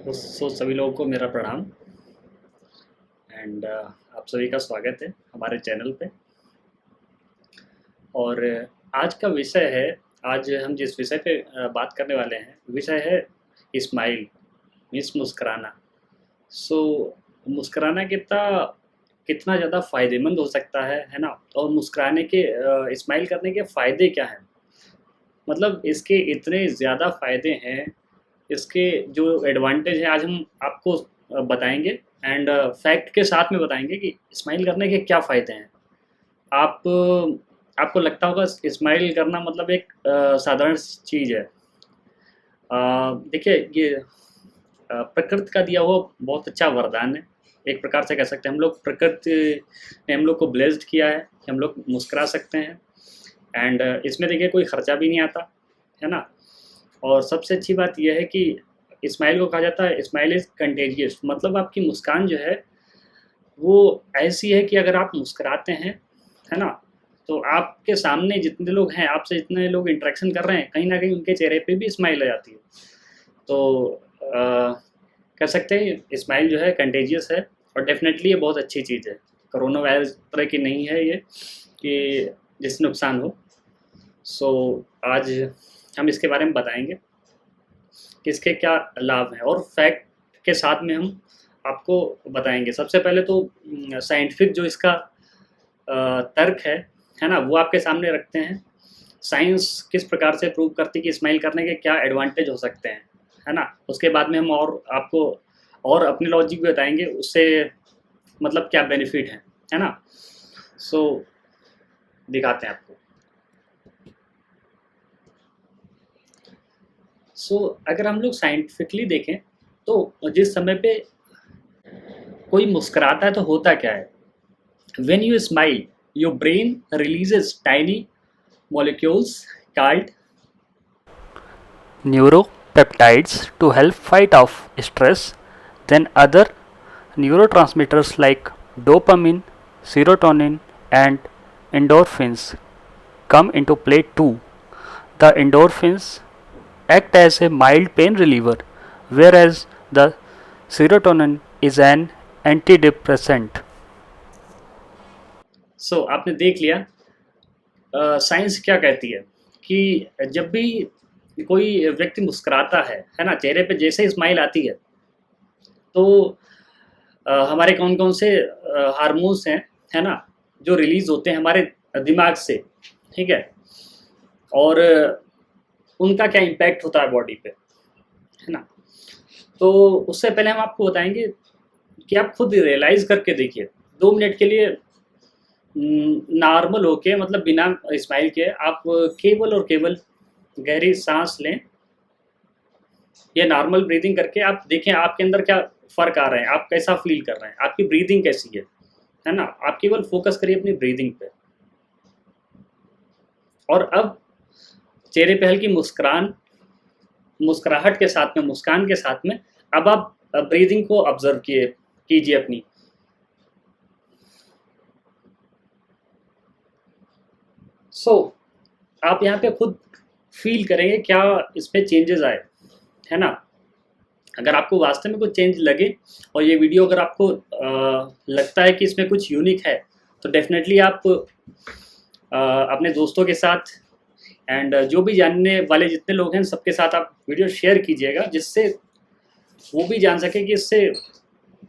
सभी लोगों को मेरा प्रणाम एंड आप सभी का स्वागत है हमारे चैनल पे। और आज का विषय है, आज हम जिस विषय पे बात करने वाले हैं, विषय है स्माइल, मीन्स मुस्कुराना। सो मुस्कुराना कितना कितना ज़्यादा फ़ायदेमंद हो सकता है ना। और मुस्कुराने के स्माइल करने के फ़ायदे क्या हैं, मतलब इसके इतने ज़्यादा फ़ायदे हैं। इसके जो एडवांटेज है आज हम आपको बताएंगे एंड फैक्ट के साथ में बताएंगे कि स्माइल करने के क्या फ़ायदे हैं। आप आपको लगता होगा स्माइल करना मतलब एक साधारण चीज़ है। देखिए ये प्रकृति का दिया हुआ बहुत अच्छा वरदान है। एक प्रकार से कह सकते हैं हम लोग, प्रकृति ने हम लोग को ब्लेस्ड किया है कि हम लोग मुस्कुरा सकते हैं। एंड इसमें देखिए कोई खर्चा भी नहीं आता, है ना। और सबसे अच्छी बात यह है कि स्माइल को कहा जाता है स्माइल इज़ कंटेजियस, मतलब आपकी मुस्कान जो है वो ऐसी है कि अगर आप मुस्कुराते हैं, है ना, तो आपके सामने जितने लोग हैं, आपसे जितने लोग इंटरेक्शन कर रहे हैं, कहीं ना कहीं उनके चेहरे पे भी स्माइल आ जाती है। तो कह सकते हैं स्माइल जो है कंटेजियस है और डेफिनेटली ये बहुत अच्छी चीज़ है। कोरोना वायरस तरह की नहीं है ये कि जिससे नुकसान हो। सो आज हम इसके बारे में बताएंगे कि इसके क्या लाभ हैं, और फैक्ट के साथ में हम आपको बताएंगे। सबसे पहले तो साइंटिफिक जो इसका तर्क है ना, वो आपके सामने रखते हैं। साइंस किस प्रकार से प्रूव करती है कि स्माइल करने के क्या एडवांटेज हो सकते हैं, है ना। उसके बाद में हम और आपको और अपनी लॉजिक भी बताएंगे, उससे मतलब क्या बेनिफिट है ना। सो दिखाते हैं आपको। सो अगर हम लोग साइंटिफिकली देखें तो जिस समय पे कोई मुस्कुराता है तो होता क्या है। When you smile, your brain releases tiny molecules called neuropeptides to help fight off stress. Then other neurotransmitters like dopamine, serotonin and endorphins come into play too. The endorphins act as a mild pain reliever, whereas the serotonin is an antidepressant. आपने देख लिया science क्या कहती है कि जब भी कोई व्यक्ति मुस्कुराता है ना, चेहरे पे जैसे ही स्माइल आती है तो हमारे कौन कौन से हार्मोन्स हैं, है ना, जो रिलीज होते हैं हमारे दिमाग से, ठीक है। और उनका क्या इम्पैक्ट होता है बॉडी पे, है ना। तो उससे पहले हम आपको बताएंगे कि आप खुद रियलाइज करके देखिए 2 मिनट के लिए नॉर्मल होके, मतलब बिना स्माइल के आप केवल और केवल गहरी सांस लें या नॉर्मल ब्रीदिंग करके आप देखें आपके अंदर क्या फ़र्क आ रहा है, आप कैसा फील कर रहे हैं, आपकी ब्रीदिंग कैसी है ना। आप केवल फोकस करिए अपनी ब्रीदिंग पे। और अब चेहरे पे हल्की मुस्कुराहट के साथ में, मुस्कान के साथ में अब आप ब्रीदिंग को ऑब्जर्व कीजिए अपनी। आप यहाँ पे खुद फील करेंगे क्या इसमें चेंजेस आए, है ना। अगर आपको वास्तव में कुछ चेंज लगे और ये वीडियो अगर आपको लगता है कि इसमें कुछ यूनिक है, तो डेफिनेटली आप अपने दोस्तों के साथ एंड जो भी जानने वाले जितने लोग हैं सबके साथ आप वीडियो शेयर कीजिएगा, जिससे वो भी जान सके कि इससे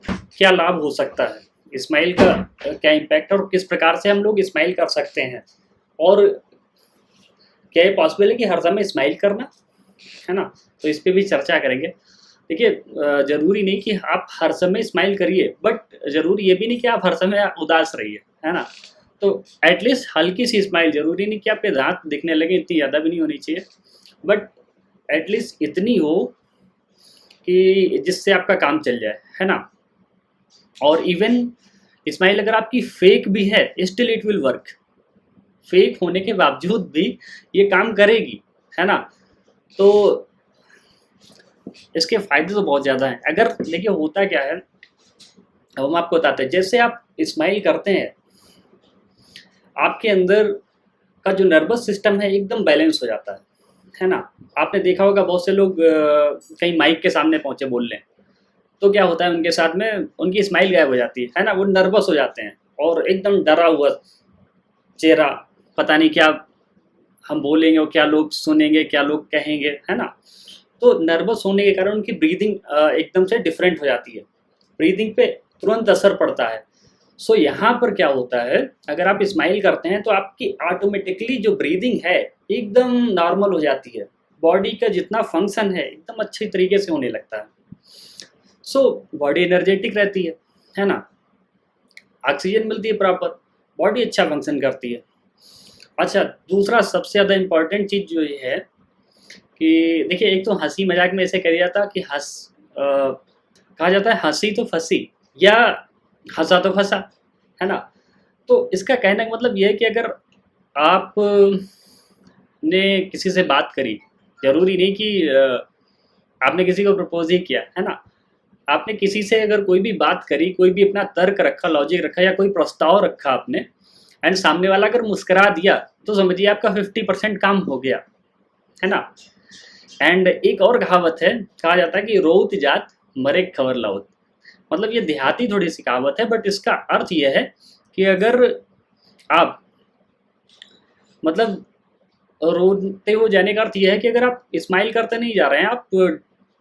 क्या लाभ हो सकता है, स्माइल का क्या इम्पैक्ट और किस प्रकार से हम लोग स्माइल कर सकते हैं। और क्या ये पॉसिबल है कि हर समय स्माइल करना, है ना। तो इस पर भी चर्चा करेंगे। देखिए ज़रूरी नहीं कि आप हर समय स्माइल करिए, बट ज़रूरी ये भी नहीं कि आप हर समय उदास रहिए, है ना। तो एटलीस्ट हल्की सी स्माइल, ज़रूरी नहीं कि आपके दांत दिखने लगे, इतनी ज़्यादा भी नहीं होनी चाहिए, बट एटलीस्ट इतनी हो कि जिससे आपका काम चल जाए, है ना। और इवन स्माइल अगर आपकी फेक भी है, still it will work. Fake होने के बावजूद भी ये काम करेगी, है ना। तो इसके फायदे तो बहुत ज़्यादा हैं। अगर देखिए होता क्या है, अब हम आपको बताते हैं। जैसे आप स्माइल करते हैं, आपके अंदर का जो नर्वस सिस्टम है एकदम बैलेंस हो जाता है ना। आपने देखा होगा बहुत से लोग कहीं माइक के सामने पहुंचे बोल रहे हैं, तो क्या होता है उनके साथ में, उनकी स्माइल गायब हो जाती है ना, वो नर्वस हो जाते हैं और एकदम डरा हुआ चेहरा, पता नहीं क्या हम बोलेंगे और क्या लोग सुनेंगे, क्या लोग कहेंगे, है ना। तो नर्वस होने के कारण उनकी ब्रीदिंग एकदम से डिफरेंट हो जाती है, ब्रीदिंग पे तुरंत असर पड़ता है। सो यहाँ पर क्या होता है, अगर आप स्माइल करते हैं तो आपकी ऑटोमेटिकली जो ब्रीदिंग है एकदम नॉर्मल हो जाती है, बॉडी का जितना फंक्शन है एकदम अच्छी तरीके से होने लगता है। सो बॉडी एनर्जेटिक रहती है ना, ऑक्सीजन मिलती है प्रॉपर, बॉडी अच्छा फंक्शन करती है। अच्छा, दूसरा सबसे ज़्यादा इम्पॉर्टेंट चीज़ जो ये है कि देखिए, एक तो हंसी मजाक में ऐसे कहा जाता कि कहा जाता है हंसी तो फंसी या हंसा तो फंसा, है ना। तो इसका कहने का मतलब ये है कि अगर आप ने किसी से बात करी, जरूरी नहीं कि आपने किसी को प्रपोज ही किया, है ना, आपने किसी से अगर कोई भी बात करी, कोई भी अपना तर्क रखा, लॉजिक रखा या कोई प्रस्ताव रखा आपने, एंड सामने वाला अगर मुस्करा दिया तो समझिए आपका 50% काम हो गया, है ना। एंड एक और कहावत है, कहा जाता है कि रोत जात मरे खबर लाओत। मतलब ये देहाती थोड़ी सी कहावत है, बट इसका अर्थ ये है कि अगर आप मतलब रोते हो जाने का अर्थ ये है कि अगर आप स्माइल करते नहीं जा रहे हैं, आप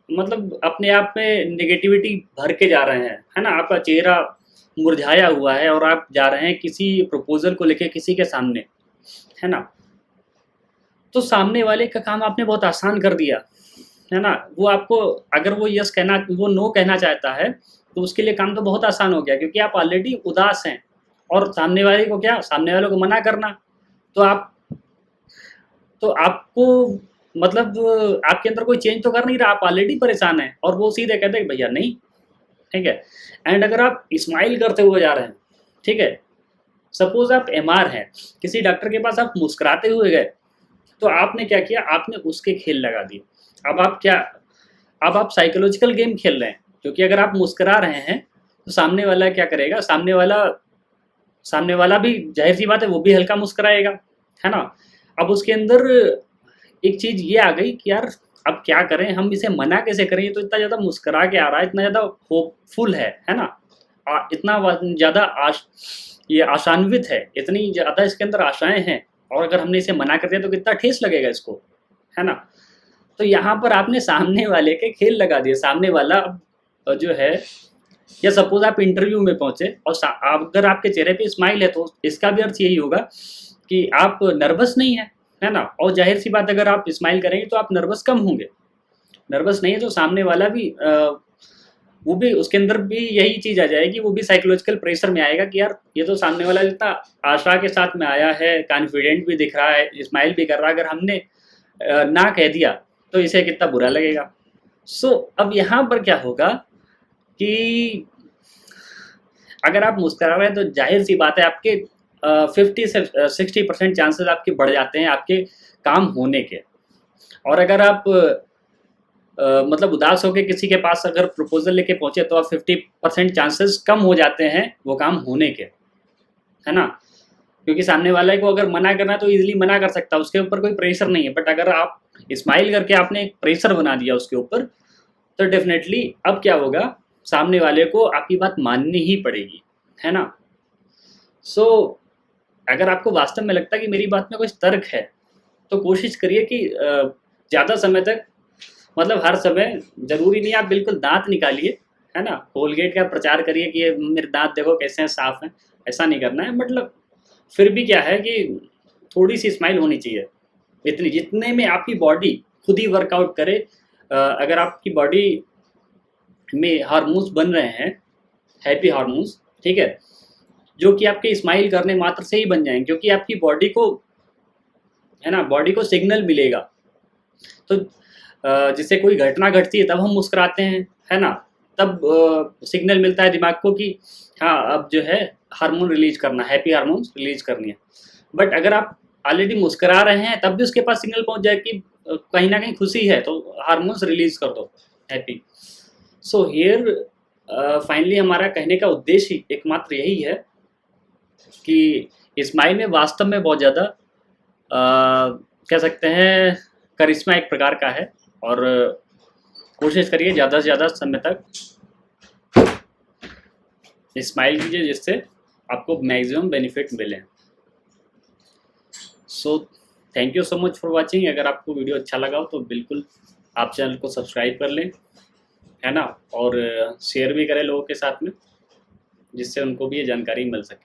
मतलब अपने आप में नेगेटिविटी भर के जा रहे हैं, है ना, आपका चेहरा मुरझाया हुआ है और आप जा रहे हैं किसी प्रपोजल को लेके किसी के सामने, है ना, तो सामने वाले का काम आपने बहुत आसान कर दिया, है ना। वो आपको, अगर वो यस कहना, वो नो कहना चाहता है तो उसके लिए काम तो बहुत आसान हो गया, क्योंकि आप ऑलरेडी उदास हैं और सामने वाले को क्या, सामने वाले को मना करना, तो आपको मतलब आपके अंदर कोई चेंज तो कर नहीं रहा, आप ऑलरेडी परेशान हैं और वो सीधे कहते हैं भैया नहीं, ठीक है। एंड अगर आप स्माइल करते हुए जा रहे हैं, ठीक है, सपोज आप एमआर हैं, किसी डॉक्टर के पास आप मुस्कुराते हुए गए, तो आपने क्या किया, आपने उसके खेल लगा दिए। अब आप साइकोलॉजिकल गेम खेल रहे हैं, क्योंकि अगर आप मुस्कुरा रहे हैं तो सामने वाला क्या करेगा, सामने वाला भी जाहिर सी बात है वो भी हल्का मुस्कुराएगा, है ना। अब उसके अंदर एक चीज़ ये आ गई कि यार अब क्या करें, हम इसे मना कैसे करें, ये तो इतना ज़्यादा मुस्कुरा के आ रहा है, इतना ज़्यादा होपफुल है ना, इतना ज़्यादा ये आशान्वित है, इतनी ज़्यादा इसके अंदर आशाएं हैं, और अगर हमने इसे मना कर दिया तो कितना ठेस लगेगा इसको, है ना। तो यहाँ पर आपने सामने वाले के खेल लगा दिए, सामने वाला जो है, या सपोज आप इंटरव्यू में पहुंचे और अगर आपके चेहरे पे स्माइल है तो इसका भी अर्थ यही होगा कि आप नर्वस नहीं है ना। और जाहिर सी बात, अगर आप स्माइल करेंगे तो आप नर्वस कम होंगे, नर्वस नहीं है तो सामने वाला भी वो भी, उसके अंदर भी यही चीज़ आ जाएगी, वो भी साइकोलॉजिकल प्रेशर में आएगा कि यार ये तो सामने वाला जितना आशा के साथ में आया है, कॉन्फिडेंट भी दिख रहा है, स्माइल भी कर रहा है, अगर हमने ना कह दिया तो इसे कितना बुरा लगेगा। सो अब यहाँ पर क्या होगा कि अगर आप मुस्कुरा रहे हैं तो जाहिर सी बात है आपके 50 से 60% चांसेस आपके बढ़ जाते हैं आपके काम होने के। और अगर आप मतलब उदास होकर किसी के पास अगर प्रपोजल लेके पहुंचे तो आप 50% चांसेस कम हो जाते हैं वो काम होने के, है ना। क्योंकि सामने वाले को अगर मना करना है तो इजीली मना कर सकता है, उसके ऊपर कोई प्रेशर नहीं है। बट अगर आप स्माइल करके आपने एक प्रेशर बना दिया उसके ऊपर, तो डेफिनेटली अब क्या होगा, सामने वाले को आपकी बात माननी ही पड़ेगी, है ना। सो अगर आपको वास्तव में लगता है कि मेरी बात में कुछ तर्क है, तो कोशिश करिए कि ज़्यादा समय तक, मतलब हर समय ज़रूरी नहीं आप बिल्कुल दांत निकालिए, है ना, कोलगेट का प्रचार करिए कि ये मेरे दांत देखो कैसे हैं, साफ़ हैं, ऐसा नहीं करना है। मतलब फिर भी क्या है कि थोड़ी सी स्माइल होनी चाहिए, इतनी जितने में आपकी बॉडी खुद ही वर्कआउट करे। अगर आपकी बॉडी में हार्मोन्स बन रहे हैं, हैप्पी हार्मोन्स, ठीक है, जो कि आपके स्माइल करने मात्र से ही बन जाएंगे, क्योंकि आपकी बॉडी को, है ना, बॉडी को सिग्नल मिलेगा। तो जिससे कोई घटना घटती है तब हम मुस्कुराते हैं, है ना, तब सिग्नल मिलता है दिमाग को कि हाँ अब जो है हार्मोन रिलीज करना, हैप्पी हार्मोन्स रिलीज करनी है। बट अगर आप ऑलरेडी मुस्कुरा रहे हैं तब भी उसके पास सिग्नल पहुंच जाए कि कहीं ना कहीं खुशी है, तो हार्मोन्स रिलीज कर दो, हैप्पी। सो हियर फाइनली हमारा कहने का उद्देश्य एकमात्र यही है कि स्माइल में वास्तव में बहुत ज़्यादा कह सकते हैं करिश्मा एक प्रकार का है, और कोशिश करिए ज़्यादा से ज़्यादा समय तक स्माइल कीजिए जिससे आपको मैक्सिमम बेनिफिट मिले। So thank you so much for watching. अगर आपको वीडियो अच्छा लगा हो तो बिल्कुल आप चैनल को सब्सक्राइब कर लें, है ना, और शेयर भी करें लोगों के साथ में, जिससे उनको भी ये जानकारी मिल सके।